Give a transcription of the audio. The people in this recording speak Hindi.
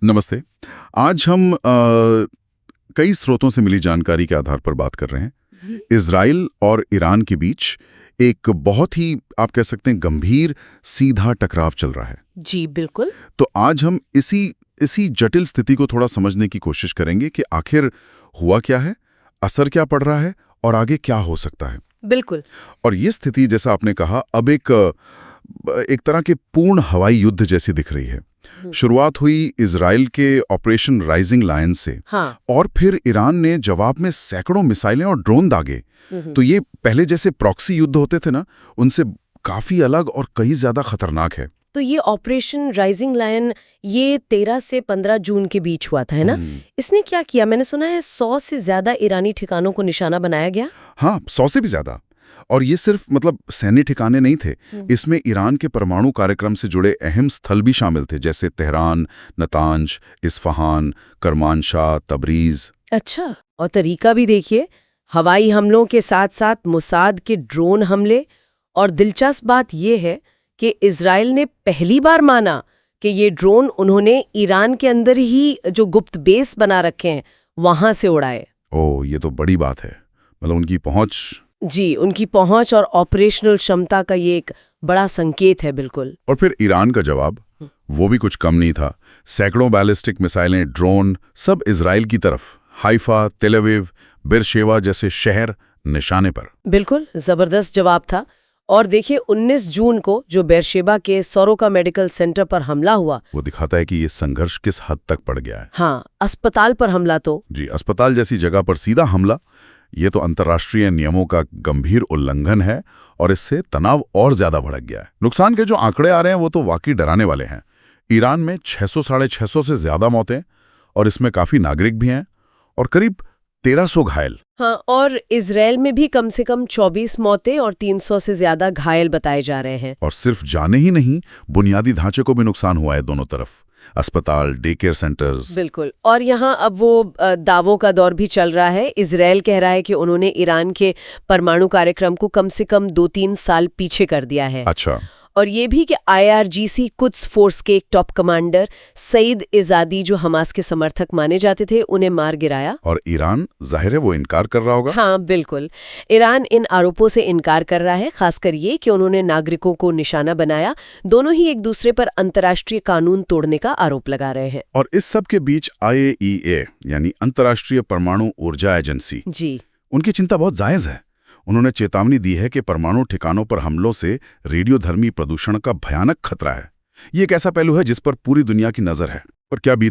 नमस्ते। आज हम कई स्रोतों से मिली जानकारी के आधार पर बात कर रहे हैं। इज़राइल और ईरान के बीच एक बहुत ही आप कह सकते हैं गंभीर सीधा टकराव चल रहा है। जी बिल्कुल। तो आज हम इसी जटिल स्थिति को थोड़ा समझने की कोशिश करेंगे कि आखिर हुआ क्या है, असर क्या पड़ रहा है और आगे क्या हो सकता है। बिल्कुल। और ये स्थिति जैसा आपने कहा अब एक तरह के पूर्ण हवाई युद्ध जैसी दिख रही है। शुरुआत हुई इजराइल के ऑपरेशन राइजिंग लायन से। हाँ। और फिर ईरान ने जवाब में सैकड़ों मिसाइलें और ड्रोन दागे। तो ये पहले जैसे प्रॉक्सी युद्ध होते थे ना, उनसे काफी अलग और कहीं ज्यादा खतरनाक है। तो ये ऑपरेशन राइजिंग लायन ये 13 से 15 जून के बीच हुआ था, है ना? इसने क्या किया? मैंने सुना है 100 से ज्यादा ईरानी ठिकानों को निशाना बनाया गया। हाँ, 100 से भी ज्यादा। और ये सिर्फ सैन्य ठिकाने नहीं थे। इसमें ईरान के परमाणु कार्यक्रम से जुड़े अहम स्थल भी शामिल थे, जैसे Tehran, Natanz, Isfahan, Kermanshah, Tabriz. अच्छा, और तरीका भी देखिए, हवाई हमलों के साथ साथ मोसाद के ड्रोन हमले। और दिलचस्प बात यह है कि इजराइल ने पहली बार माना कि ये ड्रोन उन्होंने ईरान के अंदर ही जो गुप्त बेस बना रखे हैं वहां से उड़ाए। ओह, ये तो बड़ी बात है। उनकी पहुंच। जी, उनकी पहुंच और ऑपरेशनल क्षमता का ये एक बड़ा संकेत है। बिल्कुल। और फिर ईरान का जवाब, वो भी कुछ कम नहीं था। सैकड़ों बैलिस्टिक मिसाइलें, ड्रोन, सब इजराइल की तरफ। हाइफा, तेल अवीव, बेरशेवा जैसे शहर निशाने पर। बिल्कुल जबरदस्त जवाब था। और देखिए 19 जून को जो बेरशेबा के सोरोका मेडिकल सेंटर पर हमला हुआ, वो दिखाता है कि ये संघर्ष किस हद तक पड़ गया है। हाँ, अस्पताल पर हमला तो जी, अस्पताल जैसी जगह पर सीधा हमला, ये तो अंतर्राष्ट्रीय नियमों का गंभीर उल्लंघन है और इससे तनाव और ज्यादा भड़क गया है। नुकसान के जो आंकड़े आ रहे हैं वो तो वाकई डराने वाले हैं। ईरान में 600 साढ़े 600 से ज्यादा मौतें, और इसमें काफी नागरिक भी हैं, और करीब 1300 घायल। हाँ, और इजराइल में भी कम से कम 24 मौतें और 300 से ज्यादा घायल बताए जा रहे हैं। और सिर्फ जाने ही नहीं, बुनियादी ढांचे को भी नुकसान हुआ है दोनों तरफ। अस्पताल, डे केयर सेंटर्स। बिल्कुल। और यहाँ अब वो दावों का दौर भी चल रहा है। इजराइल कह रहा है कि उन्होंने ईरान के परमाणु कार्यक्रम को कम से कम 2-3 साल पीछे कर दिया है। अच्छा। और ये भी कि IRGC कुद्स फोर्स के एक टॉप कमांडर सईद इजादी, जो हमास के समर्थक माने जाते थे, उन्हें मार गिराया। और ईरान जाहिर है वो इनकार कर रहा होगा। हाँ बिल्कुल, ईरान इन आरोपों से इनकार कर रहा है, खासकर ये कि उन्होंने नागरिकों को निशाना बनाया। दोनों ही एक दूसरे पर अंतर्राष्ट्रीय कानून तोड़ने का आरोप लगा रहे हैं। और इस सब के बीच IAEA यानी अंतर्राष्ट्रीय परमाणु ऊर्जा एजेंसी, जी, उनकी चिंता बहुत जायज है। उन्होंने चेतावनी दी है कि परमाणु ठिकानों पर हमलों से रेडियोधर्मी प्रदूषण का भयानक खतरा है। ये एक ऐसा पहलू है जिस पर पूरी दुनिया की नजर है। और क्या बीत